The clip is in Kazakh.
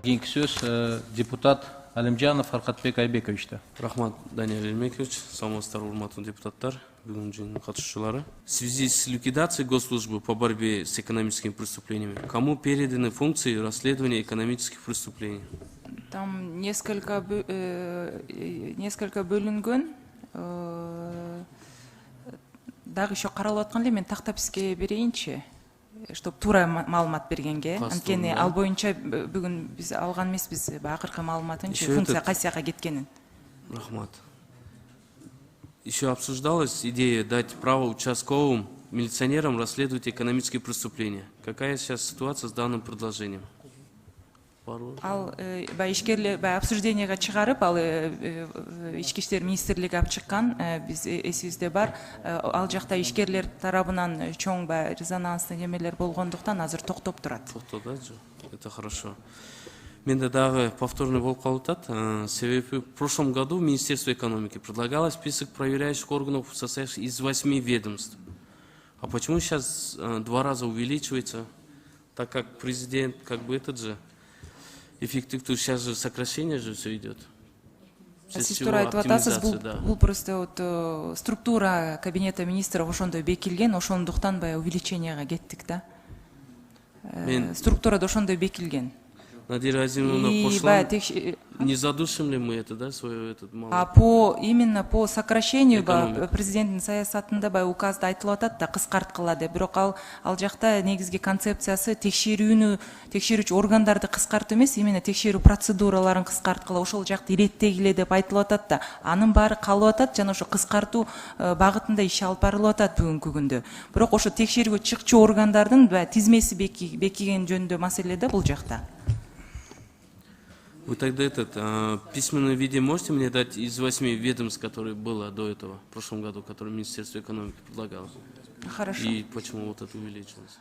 кийинки сөз депутат Алимжанов Фаркатбек Айбековичте. Рахмат, Даниил Эльмекович, саламатсыздар, урматтуу депутаттар, бүгүн жыйындын катышуучулары. В связи с ликвидацией госслужбы по борьбе с экономическими преступлениями, кому переданы функции расследования экономических преступлений? Там несколько бөлүнгөн. Дагы еще каралып аткан эле, мен тактап сизге берейинчи, чтобы туура маалымат бергенге. Анткени ал боюнча бүгүн биз алган эмеспиз акыркы маалыматынчы функция кайсы жака кеткенин. Рахмат. Еще обсуждалась идея дать право участковым милиционерам расследовать экономические преступления. Какая сейчас ситуация с данным предложением? Ал ишкерлер обсужденияга чыгарып, ал ички иштер министрлиги алып чыккан, биз эсибизде бар. Ал жакта ишкерлер тарабынан чоң резонанстуу эмелер болгондуктан азыр токтоп турат. Это хорошо. Менде дагы повторный болуп калып атат. Себеби в прошлом году Министерство экономики предлагало список проверяющих органов, состоящих из 8 ведомств. А почему сейчас 2 раза увеличивается, так как президент этот же эффективно, сейчас же сокращение же все идет. Бул просто структура кабинета министров ошондой бекилген, ошондуктан увеличенияга кеттик да. Структура ошондой бекилген. Надира Азимовна, не задушим ли мы это, да, свое А именно по сокращению президенттин саясатында указда айтылып атат да, кыскарткыла деп. Бирок ал жакта негизги концепциясы текшерүүчү органдарды кыскартуу эмес, именно текшерүү процедураларын кыскарткыла, ошол жакты иреттегиле деп айтылып атат да. Анын баары калып атат жана ошо кыскартуу багытында иш алып барылып атат бүгүнкү күндө. Бирок ошо текшерүүгө чыкчу органдардын тизмеси бекиген жөнүндө маселе да бул жакта. Вы тогда в письменном виде можете мне дать из 8 ведомств, которые было до этого, в прошлом году, которые Министерство экономики предлагало? Хорошо. И почему это увеличилось?